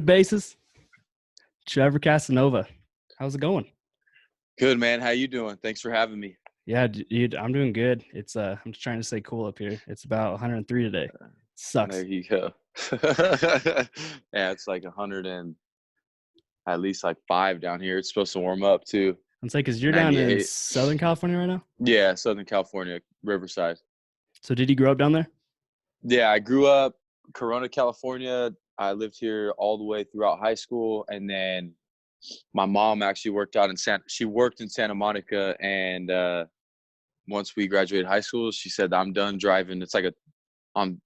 third bases, Trevor Casanova. How's it going? Good, man. How you doing? Thanks for having me. Yeah, dude, I'm doing good. I'm just trying to stay cool up here. It's about 103 today. Sucks. There you go. Yeah, it's like 100 and at least like 5 down here. It's supposed to warm up too. It's like, because you're down in 98. Southern California right now? Yeah, Southern California, Riverside. So did you grow up down there? Yeah, I grew up Corona, California. I lived here all the way throughout high school, and then my mom actually worked in Santa Monica, and once we graduated high school, she said, I'm done driving. It's like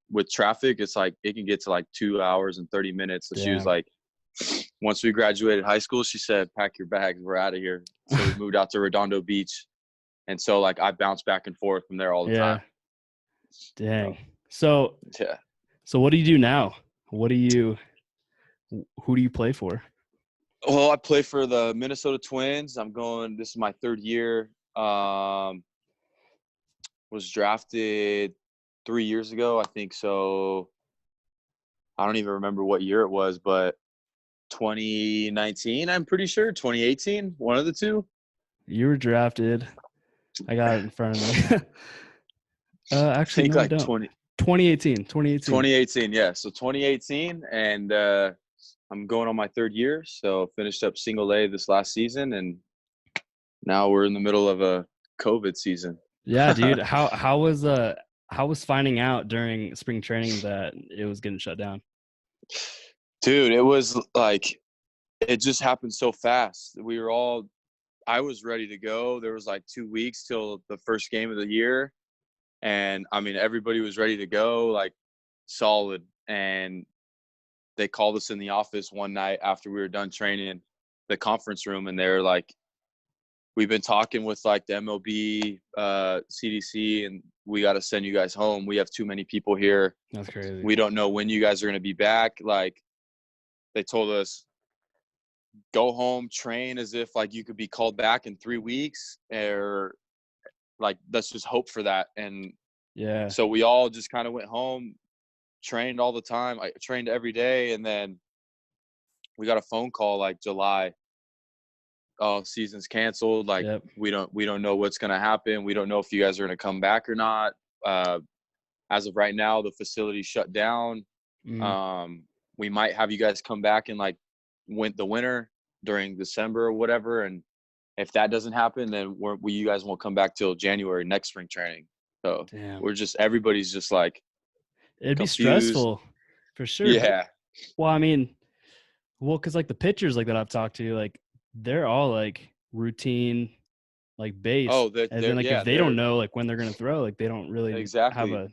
with traffic, it's like it can get to like 2 hours and 30 minutes. So she was Damn. like, once we graduated high school, she said, pack your bags, we're out of here. So we moved out to Redondo Beach. And so like I bounced back and forth from there all the time. Dang. So Yeah. So what do you do now? Who do you play for? Well, I play for the Minnesota Twins. This is my third year. Was drafted 3 years ago, I think. So I don't even remember what year it was, but 2019, I'm pretty sure. 2018, one of the two. You were drafted. I got it in front of me. Actually, I think no, like I don't. 2018. Yeah. So 2018, and I'm going on my third year. So finished up single A this last season, and now we're in the middle of a COVID season. Yeah, dude. How was finding out during spring training that it was getting shut down? Dude, it was like it just happened so fast. I was ready to go. There was like 2 weeks till the first game of the year. And I mean, everybody was ready to go, like solid. And they called us in the office one night after we were done training, the conference room. And they're like, we've been talking with like the MiLB, CDC, and we got to send you guys home. We have too many people here. That's crazy. We don't know when you guys are going to be back. Like they told us, go home, train as if like you could be called back in 3 weeks, or like let's just hope for that. And yeah, so we all just kind of went home, trained all the time. I trained every day, and then we got a phone call like July. Oh, season's canceled. Like yep. we don't know what's gonna happen. We don't know if you guys are gonna come back or not. As of right now, the facility's shut down. We might have you guys come back in like the winter during December or whatever, and if that doesn't happen, then you guys won't come back till January next spring training. So Damn. Everybody's just like, it'd confused. Be stressful for sure. Yeah. Well, I mean, because like the pitchers like that I've talked to, like they're all like routine, like base. Oh, and then like if they don't know like when they're gonna throw, like they don't really have a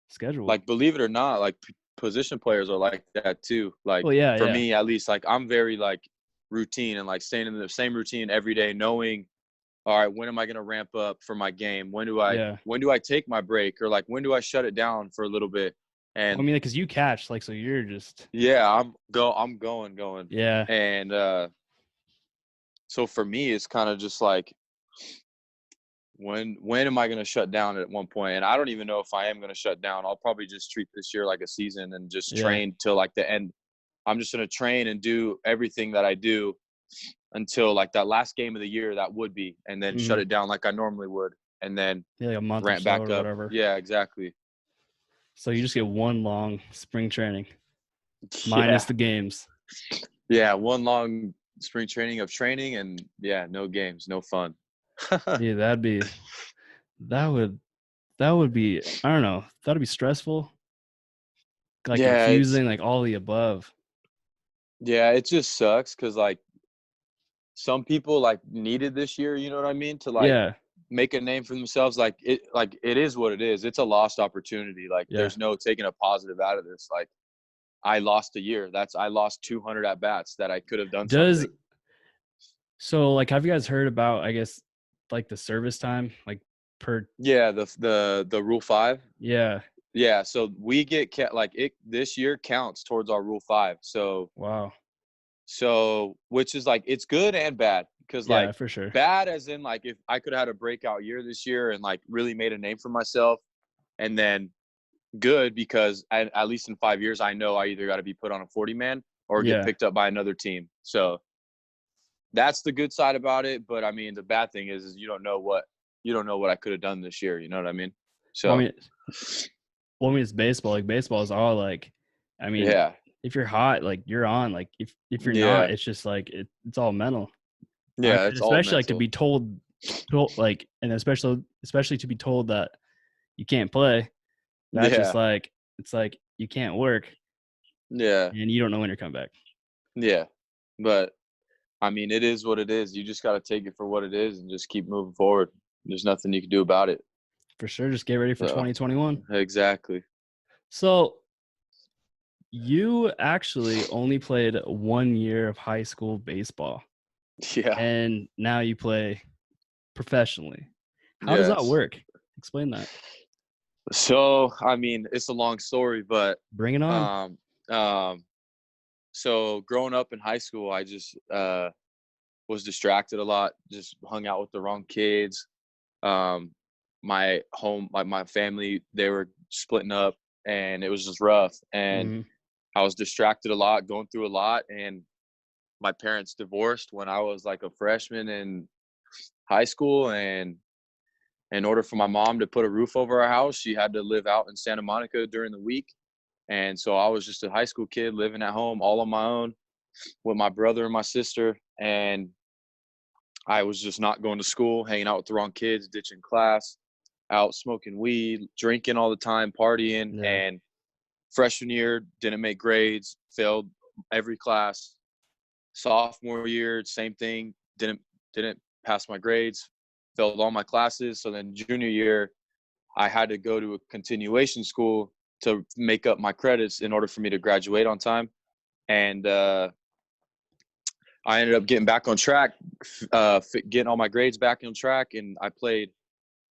schedule. Like believe it or not, like position players are like that too. Like for me at least, like I'm very like routine and like staying in the same routine every day, knowing, all right, when am I going to ramp up for my game? When do I take my break, or like when do I shut it down for a little bit? And I mean, because you catch, like, so you're just I'm going. Yeah. And so for me, it's kind of just like, when am I going to shut down at one point? And I don't even know if I am going to shut down. I'll probably just treat this year like a season and just train till like the end. I'm just going to train and do everything that I do until like that last game of the year, that would be, and then shut it down like I normally would, and then like a month ramp back up. Whatever. Yeah, exactly. So you just get one long spring training minus the games. Yeah, one long spring training of training, and no games, no fun. Yeah, that would be, I don't know, that'd be stressful, like confusing, like all the above. Yeah, it just sucks because like some people like needed this year, you know what I mean, to like make a name for themselves. Like it is what it is. It's a lost opportunity. Like there's no taking a positive out of this. Like I lost a year. I lost 200 at bats that I could have done something. So like, have you guys heard about, I guess, like the service time, like per? Yeah, the Rule 5. Yeah. So we get this year counts towards our Rule 5. So wow. So which is like, it's good and bad, because like for sure. Bad as in like if I could have had a breakout year this year and like really made a name for myself, and then good because at least in 5 years I know I either got to be put on a 40-man or get Yeah. picked up by another team. So that's the good side about it. But I mean, the bad thing is you don't know what I could have done this year. You know what I mean? Well, I So mean, it's baseball. Like baseball is all like, I mean, yeah, if you're hot, like you're on. Like if you're not, yeah, it's just like it's all mental. yeah. And It's all especially like to mental. be told like, and especially to be told that you can't play. That's just Yeah, like it's like you can't work yeah, and you don't know when you're coming back. yeah. But I mean, it is what it is. You just got to take it for what it is and just keep moving forward. There's nothing you can do about it. For sure, just get ready for So 2021. exactly. So you actually only played 1 year of high school baseball, Yeah. and now you play professionally. How does that Yes. work? Explain that. So I mean, it's a long story, but Bring it on. um, um, so growing up in high school, I just was distracted a lot. Just hung out with the wrong kids. Um, my home, my family, they were splitting up, and it was just rough. And Mhm. I was distracted a lot, going through a lot, and my parents divorced when I was like a freshman in high school. And in order for my mom to put a roof over our house, she had to live out in Santa Monica during the week. And so I was just a high school kid living at home all on my own with my brother and my sister. And I was just not going to school, hanging out with the wrong kids, ditching class, out smoking weed, drinking all the time, partying. Yeah. And freshman year, didn't make grades, failed every class. Sophomore year, same thing, didn't pass my grades, failed all my classes. So then junior year, I had to go to a continuation school to make up my credits in order for me to graduate on time. And I ended up getting back on track, getting all my grades back on track, and I played.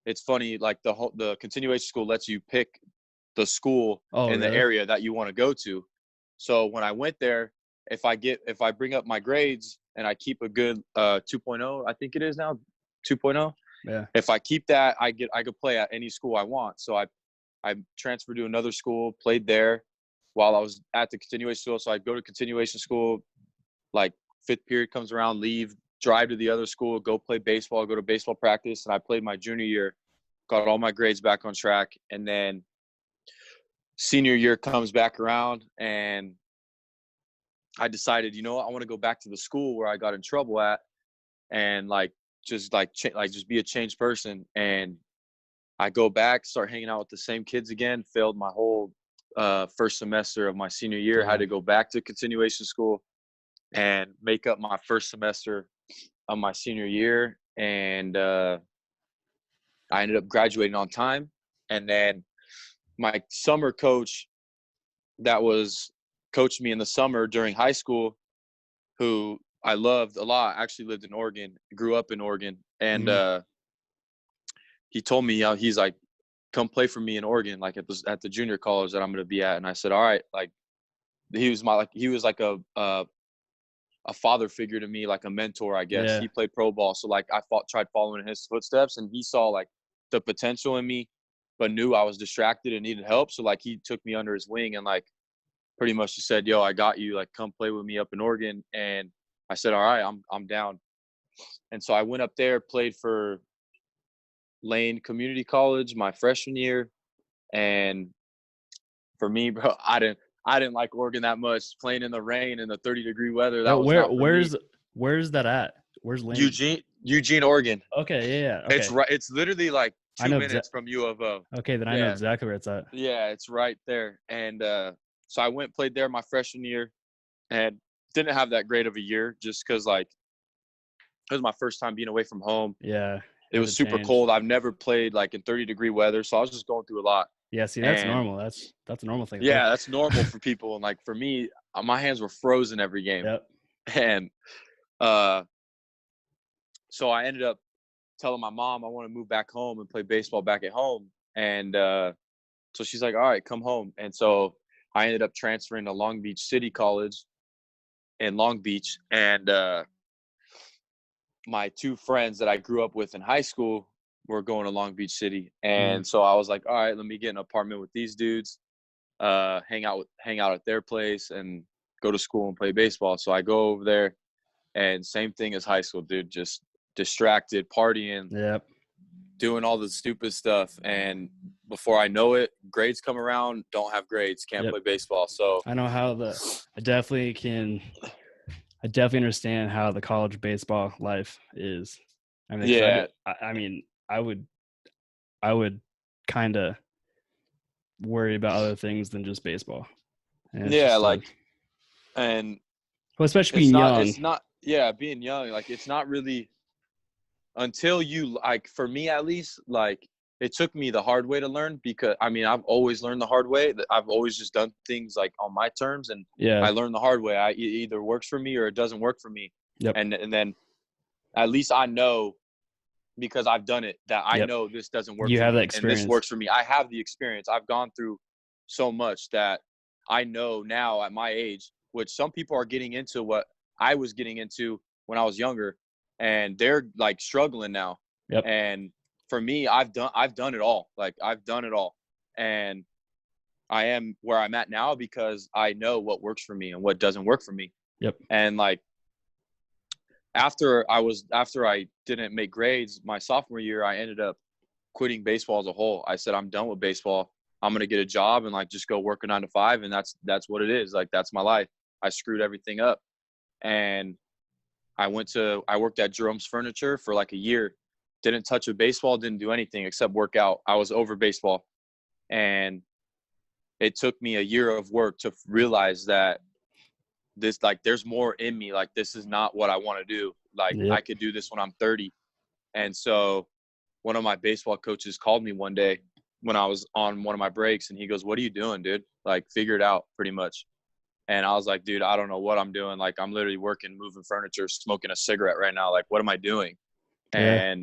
It's funny, like the continuation school lets you pick the school Oh, in the really? area that you want to go to. So when I went there, if I bring up my grades and I keep a good 2.0, I think it is now 2.0. Yeah. If I keep that, I could play at any school I want. So I transferred to another school, played there while I was at the continuation school. So I'd go to continuation school, like fifth period comes around, leave, drive to the other school, go play baseball, go to baseball practice. And I played my junior year, got all my grades back on track. And then senior year comes back around and I decided, you know what, I want to go back to the school where I got in trouble at and just be a changed person. And I go back, start hanging out with the same kids again, failed my whole first semester of my senior year, had to Damn. go back to continuation school and make up my first semester of my senior year. And I ended up graduating on time. And then my summer coach that was coached me in the summer during high school, who I loved a lot, actually lived in Oregon, grew up in Oregon. And Mhm. he told me, he's like, come play for me in Oregon, like at the junior college that I'm going to be at. And I said, all right. Like he was like a father figure to me, like a mentor, I guess. Yeah. He played pro ball. So like tried following in his footsteps, and he saw like the potential in me, but knew I was distracted and needed help. So like he took me under his wing and like pretty much just said, yo, I got you, like come play with me up in Oregon. And I said, all right, I'm down. And so I went up there, played for Lane Community College my freshman year. And for me, bro, I didn't like Oregon that much. Playing in the rain in the 30-degree weather, Yeah, that was not for me. where's that at? Where's Lane? Eugene, Oregon. Okay, yeah, It's okay. right. It's literally like I 2 know minutes from U of O. okay, then I know Yeah, exactly where it's at. yeah, it's right there. And so I went played there my freshman year, and didn't have that great of a year just because like it was my first time being away from home. Yeah, It that's a was super change. cold. I've never played like in 30-degree weather, so I was just going through a lot. Yeah, see, that's And normal. That's a normal thing to go yeah, through. that's normal for people. And like for me, my hands were frozen every game. Yep. And uh, so I ended up telling my mom I want to move back home and play baseball back at home. And so she's like, all right, come home. And so I ended up transferring to Long Beach City College in Long Beach. And my two friends that I grew up with in high school were going to Long Beach City. Mhm. And so I was like, all right, let me get an apartment with these dudes, hang out at their place. And go to school and play baseball. So I go over there, and same thing as high school, dude, just distracted, partying, Yep. doing all the stupid stuff. And before I know it, grades come around, don't have grades, can't Yep. play baseball. So I know how I definitely understand how the college baseball life is. I mean, 'cause I mean, I would kind of worry about other things than just baseball. And it's yeah, just, like, and well, especially being young. being young, like, it's not really until you, like, for me at least, like, it took me the hard way to learn, because I mean, I've always learned the hard way. I've always just done things like on my terms, and Yeah. I learned the hard way. It either works for me or it doesn't work for me. Yep. And then at least I know, because I've done it, that I Yep. know this doesn't work You for have me, that and experience. this works for me. I have the experience. I've gone through so much that I know now at my age, which some people are getting into what I was getting into when I was younger, and they're like struggling now. Yep. And for me, I've done it all. Like, I've done it all. And I am where I'm at now because I know what works for me and what doesn't work for me. Yep. And like, after I didn't make grades my sophomore year, I ended up quitting baseball as a whole. I said, I'm done with baseball. I'm going to get a job and like just go work a 9 to 5. And that's what it is. Like, that's my life. I screwed everything up. And I worked at Jerome's Furniture for like a year. Didn't touch a baseball, didn't do anything except work out. I was over baseball. And it took me a year of work to realize that there's more in me. Like, this is not what I want to do. Like, Yep. I could do this when I'm 30. And so one of my baseball coaches called me one day when I was on one of my breaks, and he goes, "What are you doing, dude? Like, figure it out," pretty much. And I was like, "Dude, I don't know what I'm doing. Like, I'm literally working, moving furniture, smoking a cigarette right now. Like, what am I doing?" Yeah.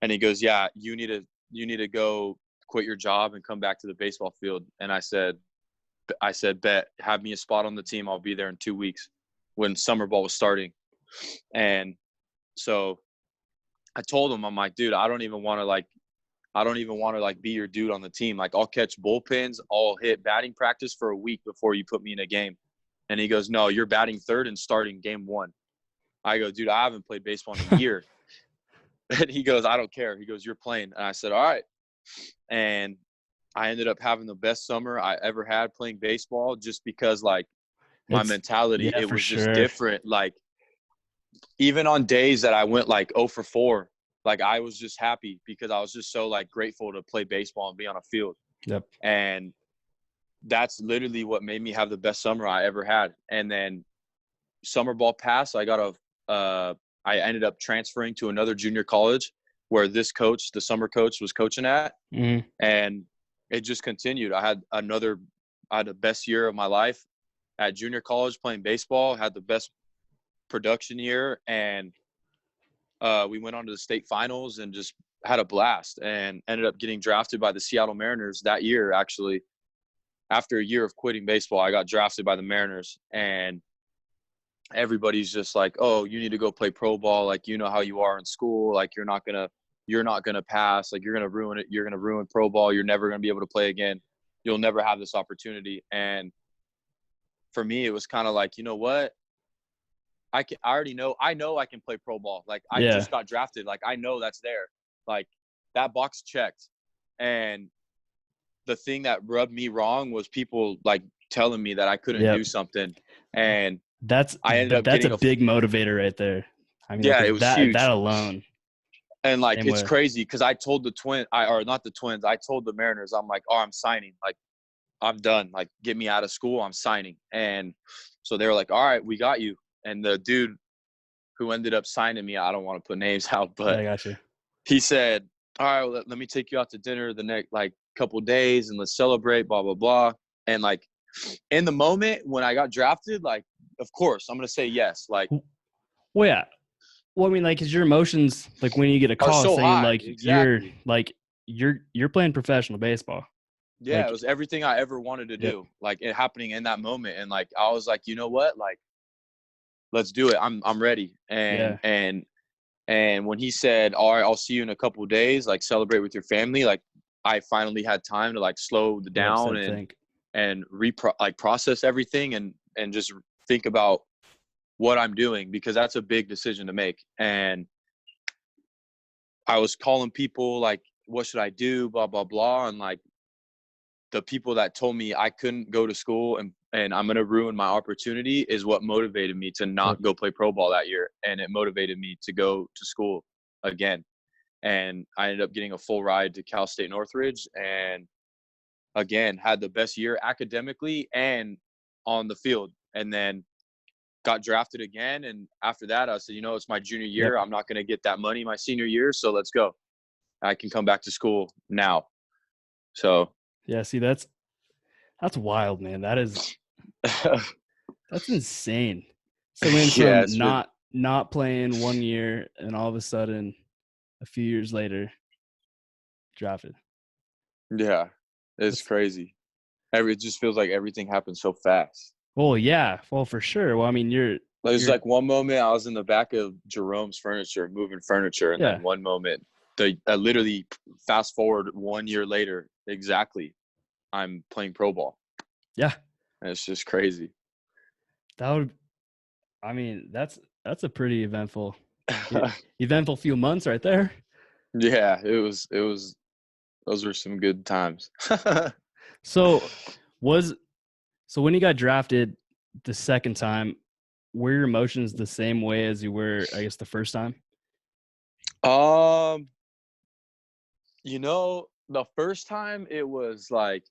And he goes, "Yeah, you need to go quit your job and come back to the baseball field." And I said, "Bet, have me a spot on the team. I'll be there in 2 weeks," when summer ball was starting. And so I told him, I'm like, "Dude, I don't even want to be your dude on the team. Like, I'll catch bullpens, I'll hit batting practice for a week before you put me in a game." And he goes, "No, you're batting third and starting game 1." I go, "Dude, I haven't played baseball in a year." And he goes, "I don't care." He goes, "You're playing." And I said, "All right." And I ended up having the best summer I ever had playing baseball, just because, like, my mentality, Yeah, it for was just sure. different. Like, even on days that I went like 0 for 4, like, I was just happy because I was just so like grateful to play baseball and be on a field. Yep. And that's literally what made me have the best summer I ever had. And then summer ball passed. I ended up transferring to another junior college where this coach, the summer coach, was coaching at. Mm-hmm. And it just continued. I had the best year of my life at junior college playing baseball, had the best production year. And we went on to the state finals and just had a blast, and ended up getting drafted by the Seattle Mariners that year. Actually, after a year of quitting baseball, I got drafted by the Mariners, and everybody's just like, "Oh, you need to go play pro ball. Like, you know how you are in school. Like, you're not gonna pass. Like, you're gonna ruin it. You're gonna ruin pro ball. You're never gonna be able to play again. You'll never have this opportunity." And for me, it was kind of like, you know what? I know I can play pro ball. Like, I just got drafted. Like, I know that's there. Like, that box checked. And the thing that rubbed me wrong was people like telling me that I couldn't do something. And that's I ended up that's getting a big motivator right there. I mean, yeah, like, it was huge. That alone. And like, Same it's way. crazy because I told not the Twins. I told the Mariners, I'm like, "Oh, I'm signing. Like, I'm done. Like, get me out of school. I'm signing." And so they were like, "All right, we got you." And the dude who ended up signing me, I don't want to put names out, but I got you. He said, "All right, well, let me take you out to dinner the next like couple days and let's celebrate, blah, blah, blah." And like, in the moment when I got drafted, like, of course I'm going to say yes. Like, well, yeah. Well, I mean, like, is your emotions, like, when you get a are call so saying high. like Exactly. you're playing professional baseball. Yeah, Like, it was everything I ever wanted to do. Like, it happening in that moment. And like, I was like, you know what? Like, let's do it. I'm ready. And when he said, "All right, I'll see you in a couple of days, like, celebrate with your family," like, I finally had time to like slow down and process everything. And and just think about what I'm doing, because that's a big decision to make. And I was calling people like, what should I do? Blah, blah, blah. And like the people that told me I couldn't go to school and I'm going to ruin my opportunity is what motivated me to not go play pro ball that year. And it motivated me to go to school again. And I ended up getting a full ride to Cal State Northridge, and again, had the best year academically and on the field. And then got drafted again. And after that, I said, it's my junior year. I'm not going to get that money my senior year. So let's go. I can come back to school now. So. Yeah. See, that's wild, man. That's insane. So we went from not playing 1 year and all of a sudden a few years later drafted. Yeah. It's crazy. It just feels like everything happened so fast. Well, yeah. Well, for sure. Well, I mean, it's like one moment I was in the back of Jerome's furniture, moving furniture. And then one moment, literally fast forward 1 year later, exactly, I'm playing pro ball. Yeah. And it's just crazy. That's a pretty eventful few months right there. Yeah, it was, those were some good times. So when you got drafted the second time, were your emotions the same way as you were, I guess, the first time? The first time it was like,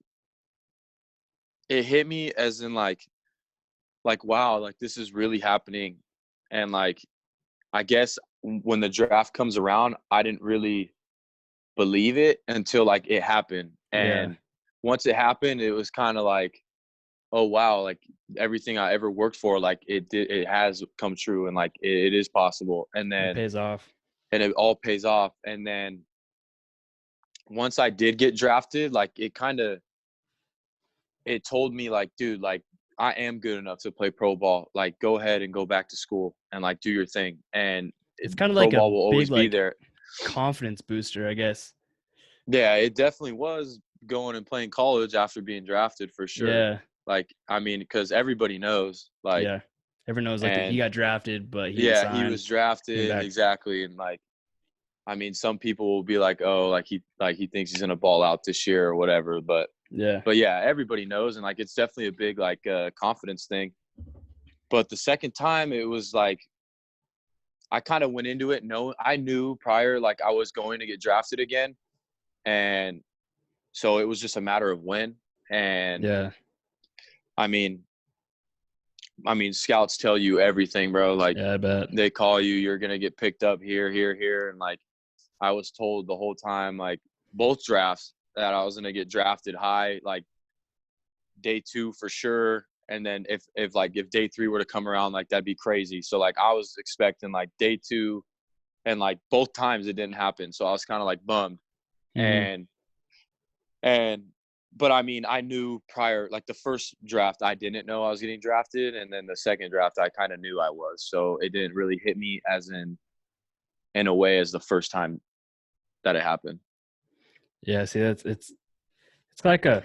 it hit me as in like, wow, like this is really happening. And like, I guess when the draft comes around, I didn't really believe it until like it happened. And once it happened, it was kind of like, oh wow, like everything I ever worked for, like it has come true, and like it is possible. And then it pays off. And it all pays off. And then once I did get drafted, like it told me like, dude, like I am good enough to play pro ball. Like go ahead and go back to school and like do your thing. And it's kind of like pro ball a will always be there. Confidence booster, I guess. Yeah, it definitely was going and playing college after being drafted for sure. Yeah. Like, I mean, because everybody knows, like, everyone knows like that he got drafted, but he was drafted, exactly. And like, I mean, some people will be like, oh, like he thinks he's gonna ball out this year or whatever. But yeah, everybody knows, and like it's definitely a big like confidence thing. But the second time, it was like I kind of went into it. I knew prior like I was going to get drafted again, and so it was just a matter of when. And I mean, scouts tell you everything, bro. Like, I bet they call you, you're gonna get picked up here, and like, I was told the whole time, like both drafts, that I was gonna get drafted high, like day 2 for sure. And then if day 3 were to come around, like that'd be crazy. So like I was expecting like day 2, and like both times it didn't happen. So I was kind of like bummed. Mm-hmm. But I mean, I knew prior, like the first draft, I didn't know I was getting drafted. And then the second draft, I kind of knew I was. So it didn't really hit me as in a way as the first time that it happened. Yeah. See, it's like well,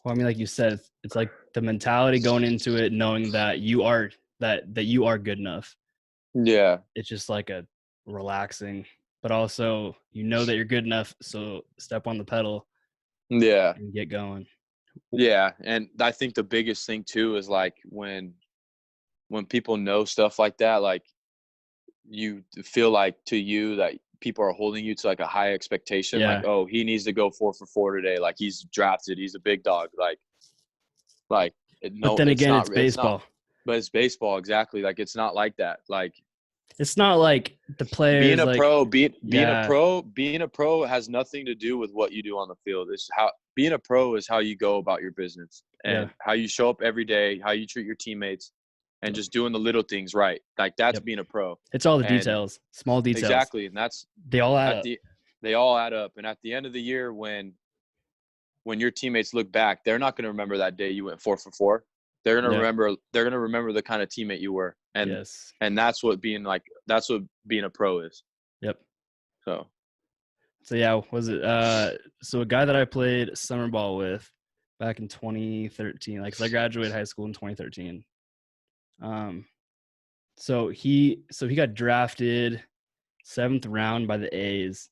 I mean, like you said, it's like the mentality going into it, knowing that you are, that you are good enough. Yeah. It's just like a relaxing, but also, that you're good enough. So step on the pedal. Yeah. And get going. Yeah. And I think the biggest thing too is like when people know stuff like that, like you feel like to you that people are holding you to like a high expectation. Like, oh, he needs to go 4 for 4 today. Like he's drafted. He's a big dog. Like, no, but then again, it's baseball. But it's baseball. Exactly. Like, it's not like that. Like, it's not like the players being a pro, being a pro has nothing to do with what you do on the field. It's how being a pro is how you go about your business and how you show up every day, how you treat your teammates, and just doing the little things right. Like that's being a pro. It's all the details, small details. Exactly. And they all add up. They all add up. And at the end of the year, when your teammates look back, they're not going to remember that day you went 4 for 4. They're going to remember. They're going to remember the kind of teammate you were, and that's what being a pro is. Yep. So yeah, was it? So a guy that I played summer ball with, back in 2013. Like, 'cause I graduated high school in 2013. So he got drafted 7th round by the A's,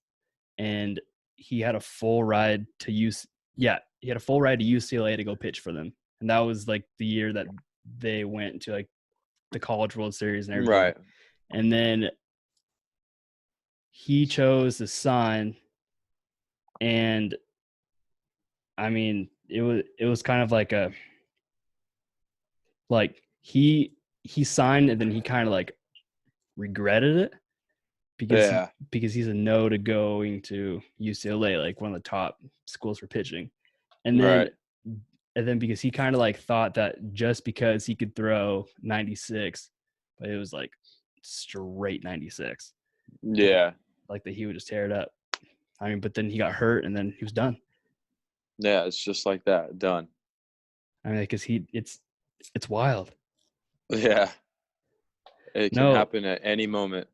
and he had a full ride to UCLA to go pitch for them. And that was like the year that they went to like the College World Series and everything. Right. And then he chose to sign, and I mean, it was kind of like he signed and then he kind of like regretted it because he's a no to going to UCLA, like one of the top schools for pitching. And then because he kind of like thought that just because he could throw 96, but it was like straight 96. Yeah. Like that he would just tear it up. I mean, but then he got hurt and then he was done. Yeah, it's just like that. Done. I mean, because it's wild. Yeah. It can happen at any moment.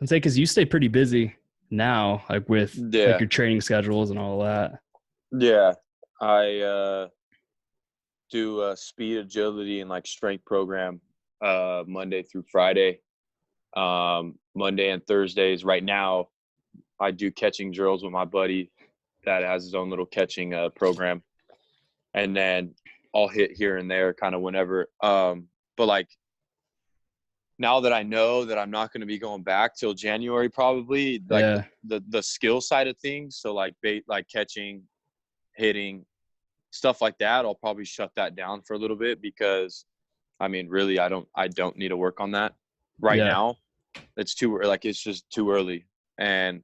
I'd say because you stay pretty busy now, like with like your training schedules and all that. Yeah. I do a speed, agility, and like strength program Monday through Friday. Monday and Thursdays. Right now, I do catching drills with my buddy that has his own little catching program. And then I'll hit here and there kind of whenever. But like now that I know that I'm not going to be going back till January, probably like the skill side of things. So like catching, hitting, stuff like that, I'll probably shut that down for a little bit because I mean, really, I don't need to work on that right now. It's just too early. And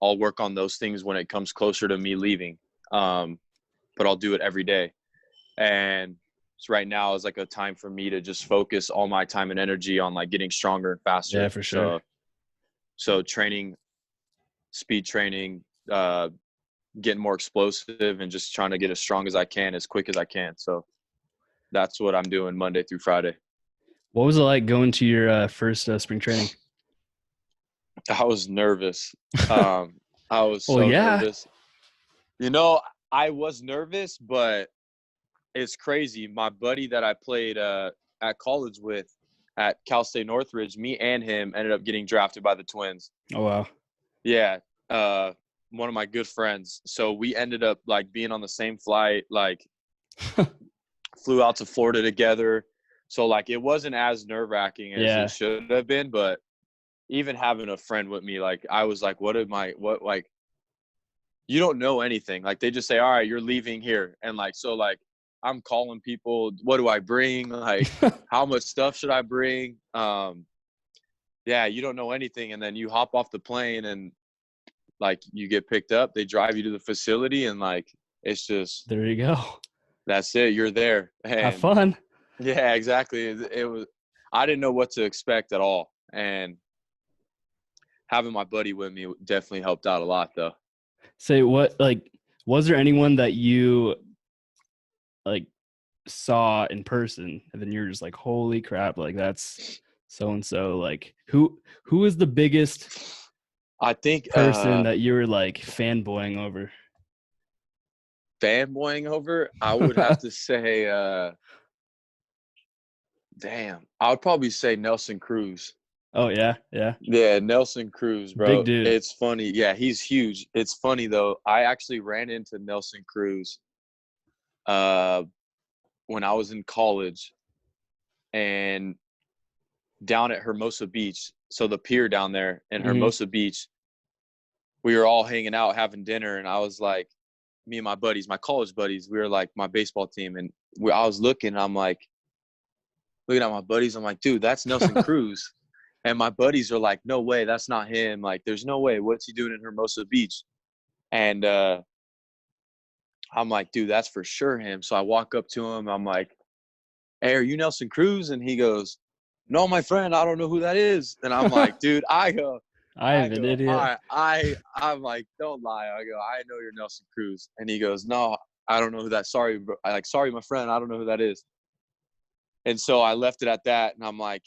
I'll work on those things when it comes closer to me leaving. But I'll do it every day. And so right now is like a time for me to just focus all my time and energy on like getting stronger and faster. Yeah, for sure. So training, speed training, getting more explosive and just trying to get as strong as I can, as quick as I can. So that's what I'm doing Monday through Friday. What was it like going to your first spring training? I was nervous. I was so nervous. You know, I was nervous, but it's crazy. My buddy that I played at college with at Cal State Northridge, me and him ended up getting drafted by the Twins. Oh, wow. Yeah. One of my good friends. So we ended up like being on the same flight, like flew out to Florida together. So like it wasn't as nerve-wracking as it should have been, but even having a friend with me, like I was like, you don't know anything. Like they just say, all right, you're leaving here. And like, so like I'm calling people, what do I bring? Like how much stuff should I bring? You don't know anything. And then you hop off the plane and like you get picked up, they drive you to the facility and like, it's just, there you go. That's it. You're there. And have fun. Yeah, exactly. It was, I didn't know what to expect at all. And having my buddy with me definitely helped out a lot though. Say what, like, was there anyone that you like saw in person and then you're just like, holy crap, like that's so-and-so, like who is the biggest I think person that you were like fanboying over? I would have to say I would probably say Nelson Cruz. Oh yeah Nelson Cruz, bro. Big dude. It's funny. Yeah, he's huge. It's funny though, I actually ran into Nelson Cruz when I was in college and down at Hermosa Beach, so the pier down there in Hermosa Beach, we were all hanging out having dinner, and I was like, me and my buddies, my college buddies, we were like my baseball team, and I was looking, I'm like looking at my buddies, I'm like, dude, that's Nelson Cruz. And my buddies are like, no way, that's not him. Like, there's no way. What's he doing in Hermosa Beach? And I'm like, dude, that's for sure him. So I walk up to him. I'm like, hey, are you Nelson Cruz? And he goes, no, my friend, I don't know who that is. And I'm like, dude, I'm an idiot. I'm like, don't lie. I go, I know you're Nelson Cruz. And he goes, no, I don't know who that. Sorry, bro. Sorry, my friend, I don't know who that is. And so I left it at that. And I'm like,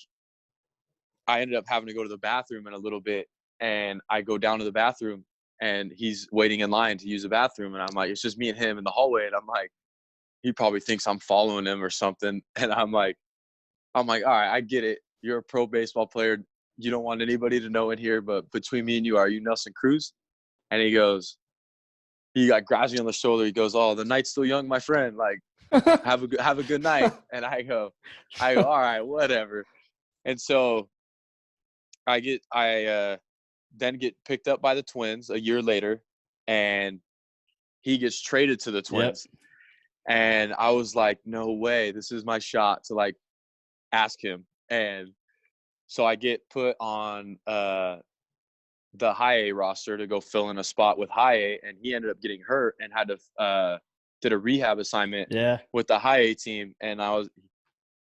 I ended up having to go to the bathroom in a little bit. And I go down to the bathroom and he's waiting in line to use the bathroom. And I'm like, it's just me and him in the hallway. And I'm like, he probably thinks I'm following him or something. And I'm like, all right, I get it. You're a pro baseball player. You don't want anybody to know in here, but between me and you, are you Nelson Cruz? And he goes, he like grabs me on the shoulder. He goes, oh, the night's still young, my friend. Like, have a good night. And I go, all right, whatever. And so I then get picked up by the Twins a year later, and he gets traded to the Twins. Yep. And I was like, no way, this is my shot to like ask him. And so I get put on the high A roster to go fill in a spot with high A, and he ended up getting hurt and had to did a rehab assignment with the high A team. And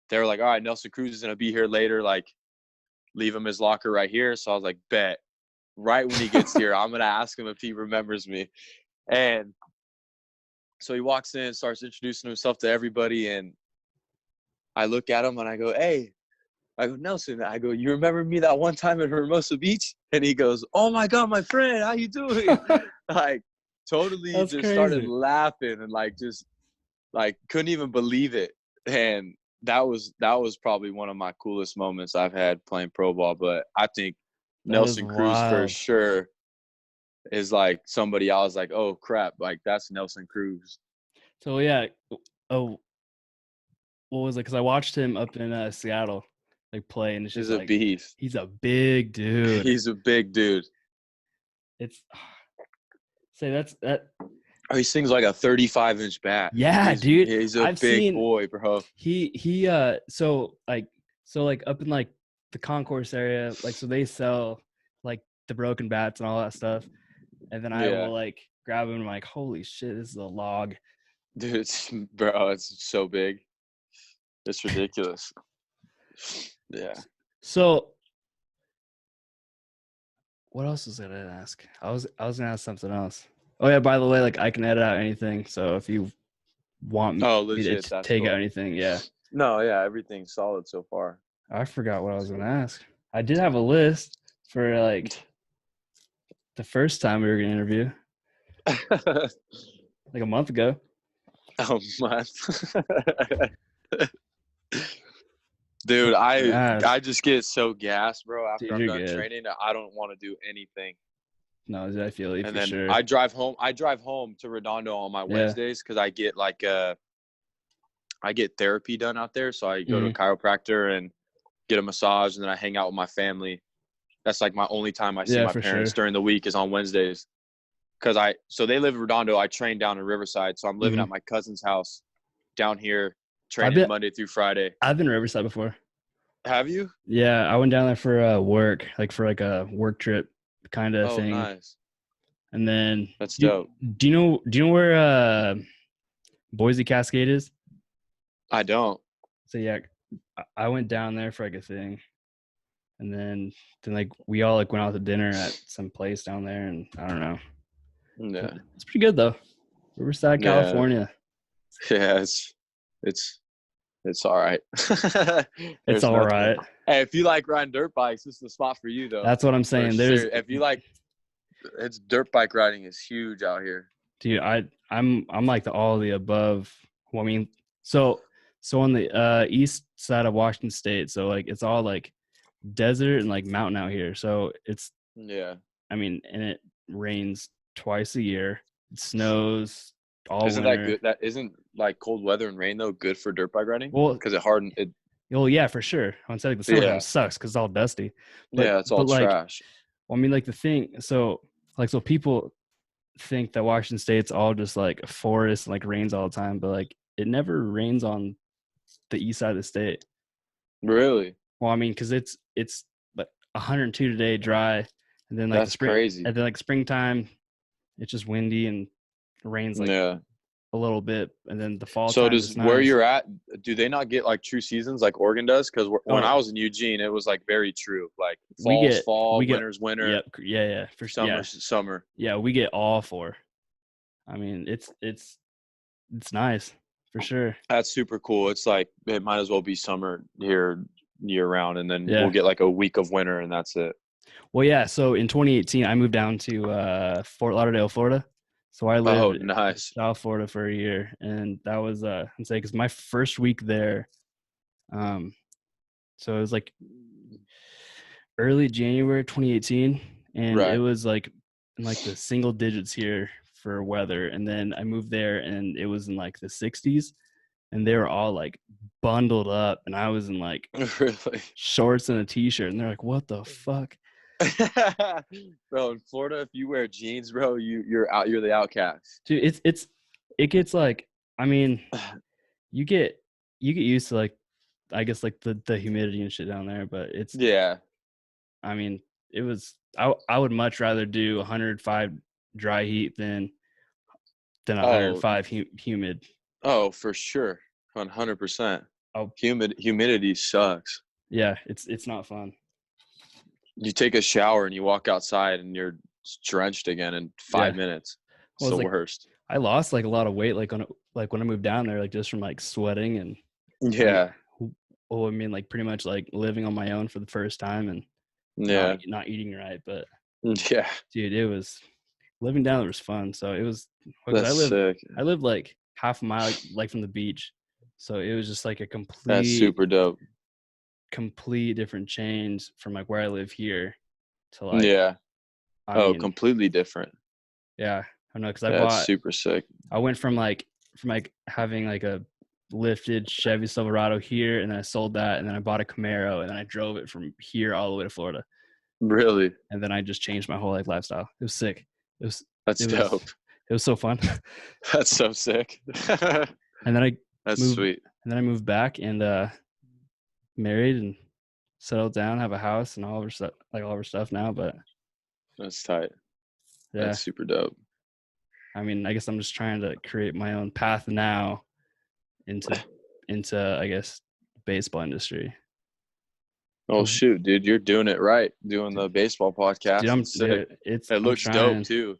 they were like, all right, Nelson Cruz is gonna be here later, like leave him his locker right here. So I was like, bet. Right when he gets here, I'm gonna ask him if he remembers me. And so he walks in, starts introducing himself to everybody, and I look at him and I go, hey. I go, Nelson, I go, you remember me that one time at Hermosa Beach? And he goes, oh, my God, my friend, how you doing? Like, totally That's just crazy. Started laughing and, like, just, like, couldn't even believe it. And that was probably one of my coolest moments I've had playing pro ball. But I think Nelson Cruz for sure is, like, somebody I was like, oh, crap, like, that's Nelson Cruz. So, yeah. Oh, what was it? Because I watched him up in Seattle. Like play, and it's just he's a beast. He's a big dude. He's a big dude. It's that. Oh, he sings like a 35-inch bat. Yeah, dude. He's a big boy, bro. He so up in like the concourse area, like so they sell like the broken bats and all that stuff, and then I will like grab him and I'm like, holy shit, this is a log. Dude, it's so big. It's ridiculous. Yeah. So, what else was I gonna ask? I was gonna ask something else. Oh yeah, by the way, like I can edit out anything. So if you want me legit, to take out anything, yeah. No, yeah, everything's solid so far. I forgot what I was gonna ask. I did have a list for like the first time we were gonna interview, like a month ago. A month. Dude, I just get so gassed, bro. After I'm done training, I don't want to do anything. No, I feel you. And for then sure. I drive home to Redondo on my Wednesdays because I get like I get therapy done out there. So I go to a chiropractor and get a massage, and then I hang out with my family. That's like my only time I see my parents during the week is on Wednesdays. So they live in Redondo. I train down in Riverside, so I'm living at my cousin's house down here. Training Monday through Friday. I've been to Riverside before. Have you? Yeah, I went down there for work, like for like a work trip kind of thing. Oh, nice. And then that's dope. Do you know where Boise Cascade is? I don't. So yeah, I went down there for like a thing, and then like we all like went out to dinner at some place down there, and I don't know. Yeah, it's pretty good though. Riverside, California. Yeah, it's all right. It's all right. Hey, if you like riding dirt bikes, this is the spot for you, though. That's what I'm saying. If you like, it's dirt bike riding is huge out here. Dude, I'm like all of the above. Well, I mean, so on the east side of Washington State, so like it's all like desert and like mountain out here. So it's I mean, and it rains twice a year. It snows. Isn't that good? That isn't like cold weather and rain though good for dirt bike riding? Well, because it hardened it. Well, yeah, for sure. On like the summer sucks because it's all dusty. But, it's all trash. Well, I mean, like the thing. So people think that Washington State's all just like a forest and like rains all the time, but like it never rains on the east side of the state. Really? Well, I mean, because it's like 102 today, dry, and then like that's crazy. And then like springtime, it's just windy and rains like a little bit, and then the fall. So does where you're at? Do they not get like true seasons like Oregon does? Because when I was in Eugene, it was like very true. Like fall, winter's winter. Yeah, for sure. Summer. Yeah, we get all four. I mean, it's nice for sure. That's super cool. It's like it might as well be summer here year round, and then we'll get like a week of winter, and that's it. Well, yeah. So in 2018, I moved down to Fort Lauderdale, Florida. So I Oh, lived in nice. South Florida for a year, and that was I'd say because my first week there, um, so it was like early January 2018, and it Right. was like in like the single digits here for weather. And then I moved there, and it was in like the 60s, and they were all like bundled up, and I was in like Really? shorts and a t-shirt, and they're like, "What the fuck?" Bro, in Florida, if you wear jeans, bro, you're out. You're the outcast. Dude, it gets like, I mean, you get used to like, I guess like the humidity and shit down there, but it's, Yeah. I mean, it was, I would much rather do 105 dry heat than Oh, 105 humid. oh, for sure, 100%. Oh Humidity sucks. yeah, it's not fun. You take a shower and you walk outside and you're drenched again in Yeah, 5 minutes. It's well, it's the like worst. I lost like a lot of weight like when I moved down there, like just from like sweating and like, Yeah. well, I mean, like pretty much like living on my own for the first time and Yeah. not eating right. But Yeah. dude, it was living down there was fun. So it was because That's sick. I lived like half a mile like from the beach, so it was just like a That's super dope. complete different change from like where I live here to like, Yeah. I Oh, mean, completely different. yeah, I don't know because That's super sick. I went from like having like a lifted Chevy Silverado here, and then I sold that, and then I bought a Camaro, and then I drove it from here all the way to Florida, Really? and then I just changed my whole like lifestyle. It was sick. It was That's it was dope. it was so fun. That's so sick. And then I That's moved sweet. and then I moved back and married and settled down, have a house and all of our stuff, like all of our stuff now. But That's tight. yeah, That's super dope. I mean, I guess I'm just trying to create my own path now into I guess baseball industry. Oh shoot, dude, you're doing it right. Doing the baseball Dude, podcast. It's sick. It I'm looks dope trying. too.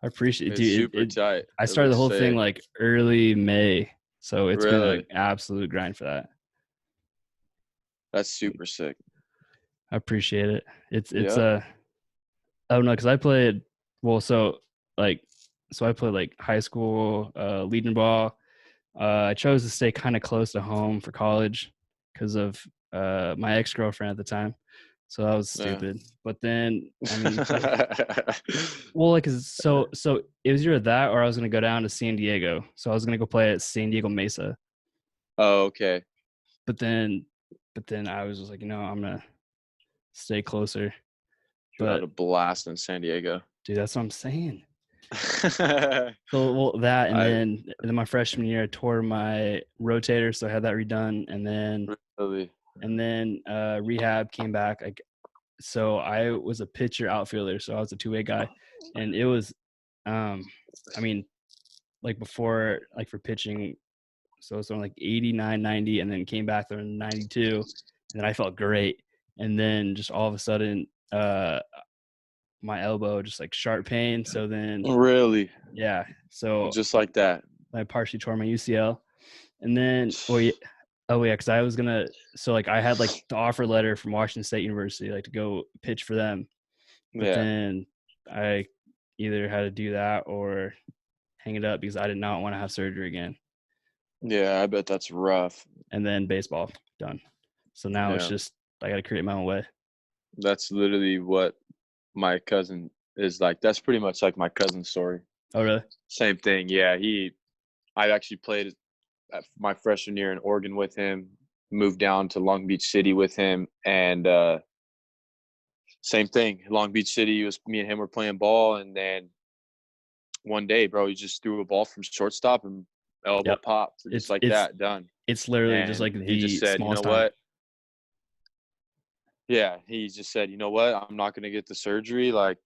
I appreciate it, It's dude. super tight. I It started the looks whole thing sick. like early May, so it's been an Really? absolute grind for that. That's super sick. I appreciate it. It's Yep. I don't know because I played well, so I played like high school, Legion ball. I chose to stay kind of close to home for college because of my ex-girlfriend at the time. So that was Yeah. stupid. But then, I mean, well, like, so it was either that or I was gonna go down to San Diego. So I was gonna go play at San Diego Mesa. Oh, okay. But then, I was just like, I'm gonna stay closer. You had But a blast in San Diego. dude, that's what I'm saying. So well, that I and then my freshman year, I tore my rotator, so I had that redone, really. and then rehab came back. So I was a pitcher outfielder, so I was a two-way guy, and it was, I mean, like before, like for pitching, so it's on like 89, 90, and then came back there in 92, and then I felt great, and then just all of a sudden, my elbow just like sharp pain. So then, Really? yeah, so Just like that. I partially tore my UCL, and then because I was gonna, so like I had like the offer letter from Washington State University, like to go pitch for them, but Yeah. then I either had to do that or hang it up because I did not want to have surgery again. Yeah, I bet that's rough. And then baseball done. So now it's Yeah. just I got to create my own way. That's literally what my cousin is like. That's pretty much like my cousin's story. Oh really? Same thing. Yeah, I actually played at my freshman year in Oregon with him, moved down to Long Beach City with him, and same thing. Long Beach City was me and him were playing ball, and then one day, bro, he just threw a ball from shortstop and elbow Yep. popped, just like that, done. It's literally just like And he just the said, you know smallest time. what? Yeah, he just said, you know what? I'm not gonna get the surgery. Like,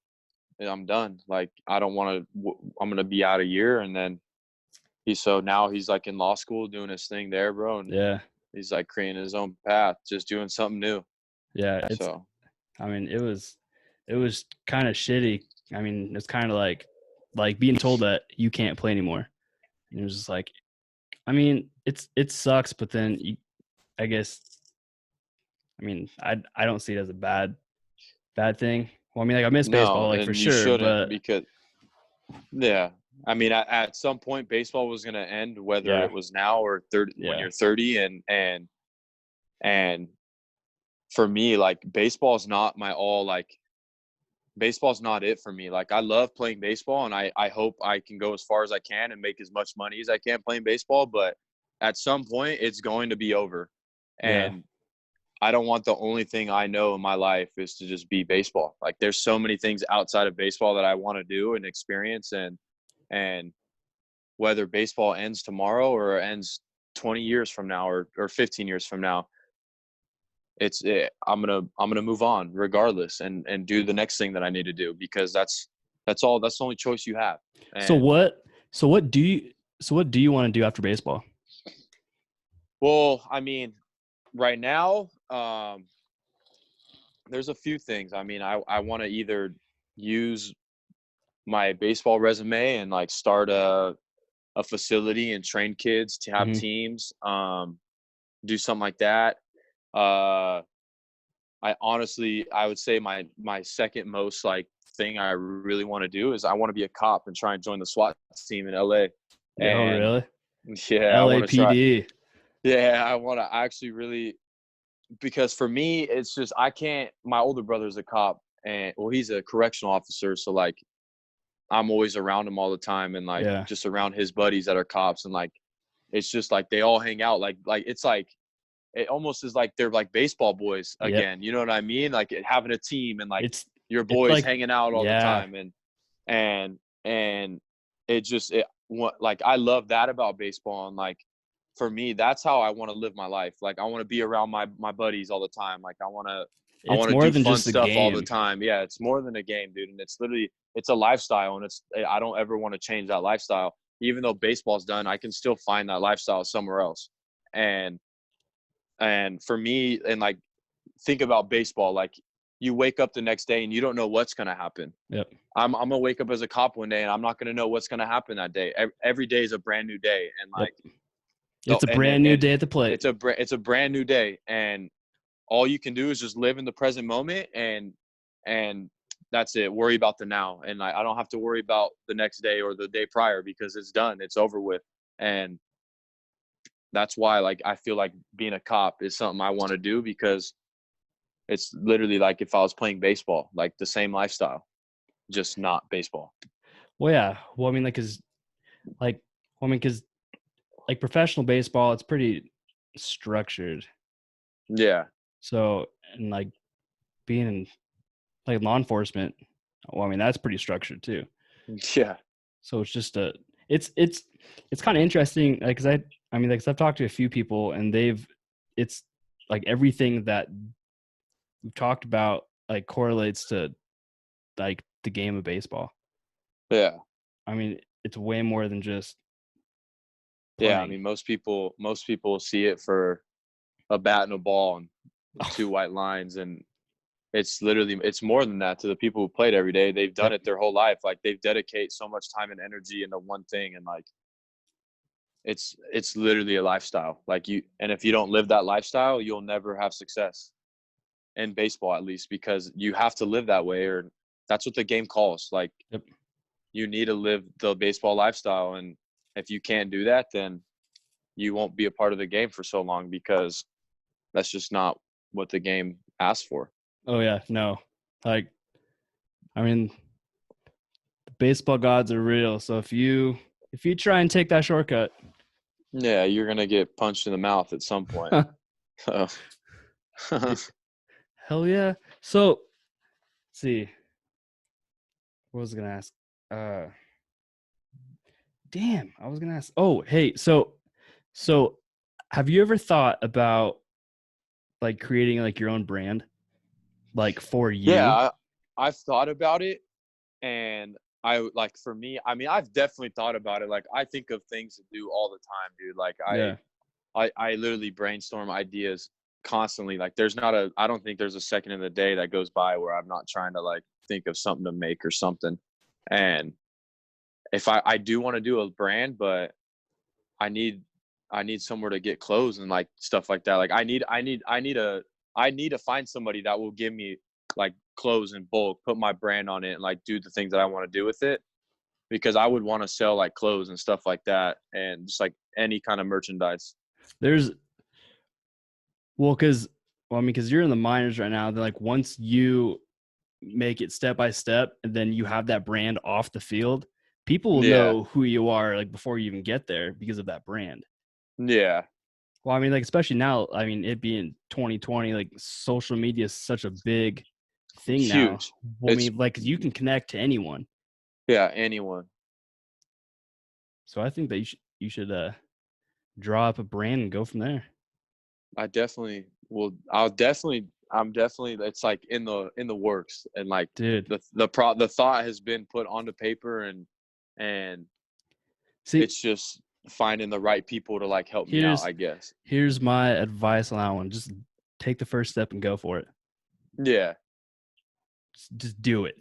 I'm done. Like, I don't want to. I'm gonna be out a year, and then now he's like in law school doing his thing there, bro, and Yeah. he's like creating his own path, just doing something new. Yeah. So I mean, it was kind of shitty. I mean, it's kind of like being told that you can't play anymore. And it was just like, I mean, it sucks, but then I guess, I mean, I don't see it as a bad thing. Well, I mean, like I miss baseball, No, like for and you sure, shouldn't but because yeah. I mean, at some point, baseball was going to end, whether yeah, it was now or 30 when yeah, you're 30, and for me, like baseball's not my all. Like baseball's not it for me. Like I love playing baseball, and I hope I can go as far as I can and make as much money as I can playing baseball. But at some point, it's going to be over, yeah. and I don't want the only thing I know in my life is to just be baseball. Like there's so many things outside of baseball that I want to do and experience, and whether baseball ends tomorrow or ends 20 years from now or 15 years from now, I'm gonna move on regardless and do the next thing that I need to do because that's the only choice you have. So And what? What do you want to do after baseball? well, I mean, right now, there's a few things. I mean, I want to either use my baseball resume and like start a facility and train kids to have Mm-hmm. teams, do something like that. Uh, I would say my second most like thing I really want to do is I want to be a cop and try and join the SWAT team in LA. Yeah, oh, And really? yeah, I want to try. LAPD. Yeah, I want to actually really because for me it's just I can't. My older brother's a cop and well he's a correctional officer, so like I'm always around him all the time and like Yeah. just around his buddies that are cops and like it's just like they all hang out like it's like it almost is like they're like baseball boys Yep. again. You know what I mean? Like having a team and like It's your it's boys like hanging out all the yeah. time and like I love that about baseball and like for me that's how I want to live my life. Like I want to be around my buddies all the time. Like I It's want to more do than fun just a stuff all the game. time. Yeah, it's more than a game, dude, and it's literally it's a lifestyle and I don't ever want to change that lifestyle. Even though baseball's done, I can still find that lifestyle somewhere else. And for me and like think about baseball like you wake up the next day and you don't know what's going to happen. Yep. I'm gonna wake up as a cop one day and I'm not gonna know what's gonna happen that day. Every day is a brand new day, and Yep. like, It's a brand new day at the plate. it's a brand new day, and all you can do is just live in the present moment, and that's it. Worry about the now, and I don't have to worry about the next day or the day prior because it's done, it's over with, and that's why like I feel like being a cop is something I want to do because it's literally like if I was playing baseball, like the same lifestyle, just not baseball. Well, yeah. Well, I mean, because like professional baseball, it's pretty structured. Yeah. So, and like being in like law enforcement, well, I mean, that's pretty structured too. Yeah. So it's just it's kind of interesting. Like, cause I mean, like, 'cause I've talked to a few people and it's like everything that we've talked about, like correlates to like the game of baseball. Yeah. I mean, it's way more than just Yeah. I playing. mean, most people see it for a bat and a ball and two white lines. And it's more than that to the people who played every day. They've done Yep. it their whole life. Like they've dedicated so much time and energy into one thing. And like, it's literally a lifestyle. Like and if you don't live that lifestyle, you'll never have success in baseball, at least, because you have to live that way or that's what the game calls. Like, Yep. you need to live the baseball lifestyle. And if you can't do that, then you won't be a part of the game for so long because that's just not what the game asks for. Oh yeah. No. Like, I mean, the baseball gods are real. So if you try and take that shortcut, Yeah, you're going to get punched in the mouth at some point. So. hell yeah. So let's see. What was I gonna ask? Damn, I was gonna ask. Oh, hey, so have you ever thought about like creating like your own brand, like for you? Yeah, I've thought about it. And I like for me, I mean, I've definitely thought about it. Like I think of things to do all the time, dude. Like Yeah. I literally brainstorm ideas constantly. Like I don't think there's a second in the day that goes by where I'm not trying to like think of something to make or something. And if I do want to do a brand, but I need somewhere to get clothes and like stuff like that. Like I need to find somebody that will give me like clothes in bulk, put my brand on it, and like do the things that I want to do with it, because I would want to sell like clothes and stuff like that, and just like any kind of merchandise. Because you're in the minors right now. Then like once you make it step by step, and then you have that brand off the field, people will know who you are like before you even get there because of that brand. Yeah. Well, I mean, like especially now, I mean, it being 2020, like social media is such a big thing It's now. huge. Well, I mean, like you can connect to anyone. Yeah, anyone. So I think that you should draw up a brand and go from there. I definitely will. I'm definitely. It's like in the works, and like Dude, the thought has been put onto paper, and see, it's just finding the right people to like help me out, I guess. Here's my advice on that one: just take the first step and go for it. Yeah. Just do it.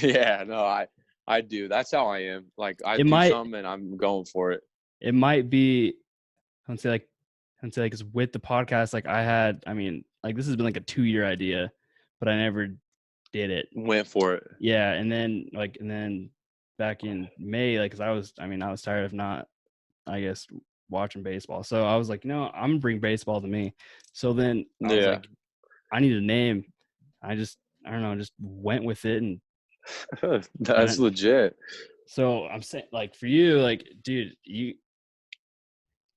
Yeah. No, I do. That's how I am. Like I do something and I'm going for it. It might be. I'd say because with the podcast, like I mean, like this has been like a 2-year idea, but I never did it. Went for it. Yeah, and then back in May, like, cause I was tired of not, I guess, watching baseball. So I was like, no, I'm gonna bring baseball to me. So then I was like, I need a name. I don't know, just went with it, and that's legit. So I'm saying, like, for you, like, dude, you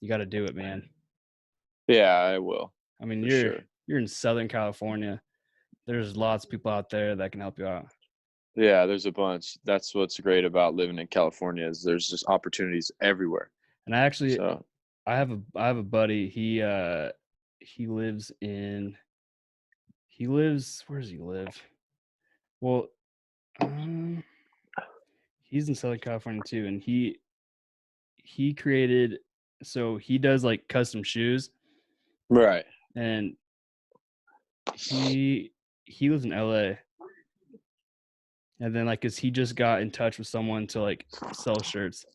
got to do it, man. Yeah, I will. I mean, you're in Southern California. There's lots of people out there that can help you out. Yeah, there's a bunch. That's what's great about living in California, is there's just opportunities everywhere. And I actually, I have a buddy. He lives, where does he live? Well, he's in Southern California too, and he created, so he does like custom shoes, right? And he lives in LA, and then like, cause he just got in touch with someone to like sell shirts.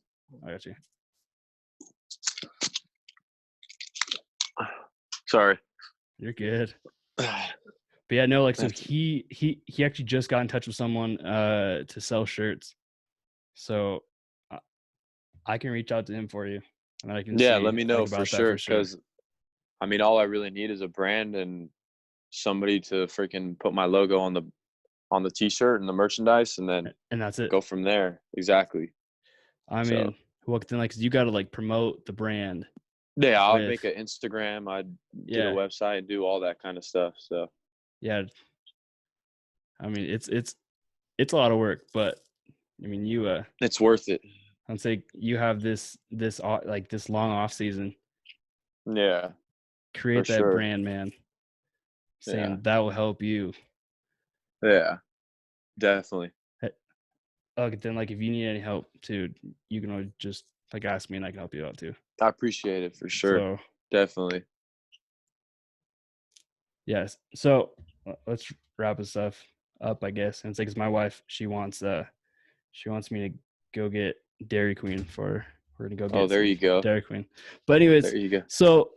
I got you. Sorry. You're good. But yeah, no, like, so he actually just got in touch with someone to sell shirts. So I can reach out to him for you, and I can let me know for sure. Because I mean, all I really need is a brand and somebody to freaking put my logo on the t-shirt and the merchandise, and that's it. Go from there. Exactly. I mean, well, then, like, 'cause you got to like promote the brand. Yeah, I'll make an Instagram. I'd get a website and do all that kind of stuff. So yeah, I mean, it's a lot of work, but I mean, it's worth it. I'd say you have this long off season. Yeah. Create that brand, man. Saying that will help you. Yeah, definitely. Okay, then like, if you need any help too, you can always just like ask me, and I can help you out too. I appreciate it for sure. So, definitely. Yes. So let's wrap this stuff up, I guess. And it's like, 'cause my wife, she wants me to go get Dairy Queen for her. We're gonna go get. Oh, there you go. Dairy Queen. But anyways, there you go. So,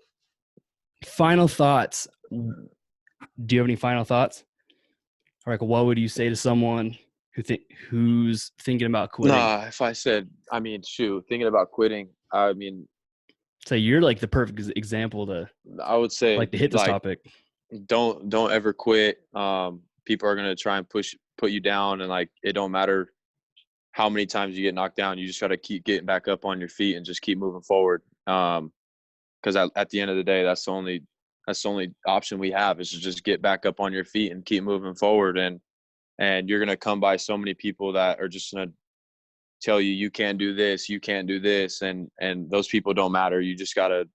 final thoughts. Do you have any final thoughts? Or like, what would you say to someone who's thinking about quitting? If I said, I mean, thinking about quitting, I mean, so you're like the perfect example to. I would say, like, to hit this topic. Don't ever quit. People are gonna try and put you down, and like, it don't matter how many times you get knocked down. You just got to keep getting back up on your feet and just keep moving forward. Because at the end of the day, that's the only option we have, is to just get back up on your feet and keep moving forward. And you're going to come by so many people that are just going to tell you can't do this, you can't do this. And those people don't matter. You just got to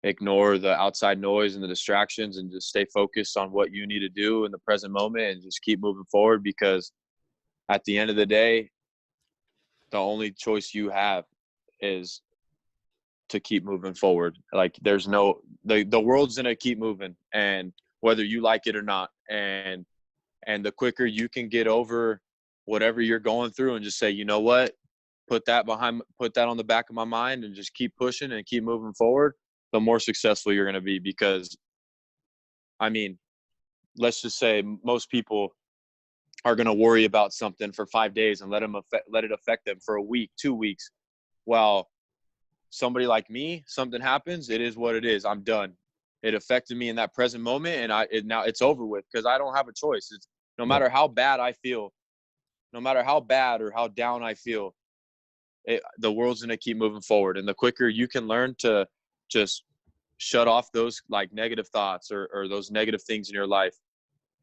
ignore the outside noise and the distractions and just stay focused on what you need to do in the present moment and just keep moving forward, because at the end of the day, the only choice you have is to keep moving forward. Like, there's the world's going to keep moving, and whether you like it or not. And the quicker you can get over whatever you're going through and just say, you know what, put that on the back of my mind and just keep pushing and keep moving forward, the more successful you're going to be. Because, I mean, let's just say most people are going to worry about something for 5 days and let it affect them for a week, 2 weeks. While somebody like me, something happens, it is what it is. I'm done. It affected me in that present moment, and now it's over with because I don't have a choice. It's, no matter how bad I feel, no matter how bad or how down I feel, the world's going to keep moving forward. And the quicker you can learn to just shut off those like negative thoughts or those negative things in your life,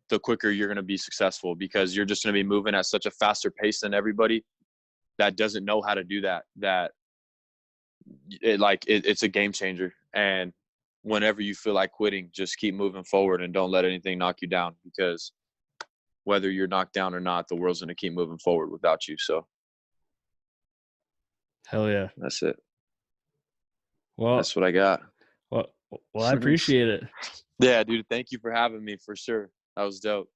the quicker you're going to be successful, because you're just going to be moving at such a faster pace than everybody that doesn't know how to do that. It's a game changer. And whenever you feel like quitting, just keep moving forward and don't let anything knock you down, because whether you're knocked down or not, the world's going to keep moving forward without you. So hell yeah, that's it. Well, that's what I got. Well, I appreciate it. Yeah, dude. Thank you for having me, for sure. That was dope.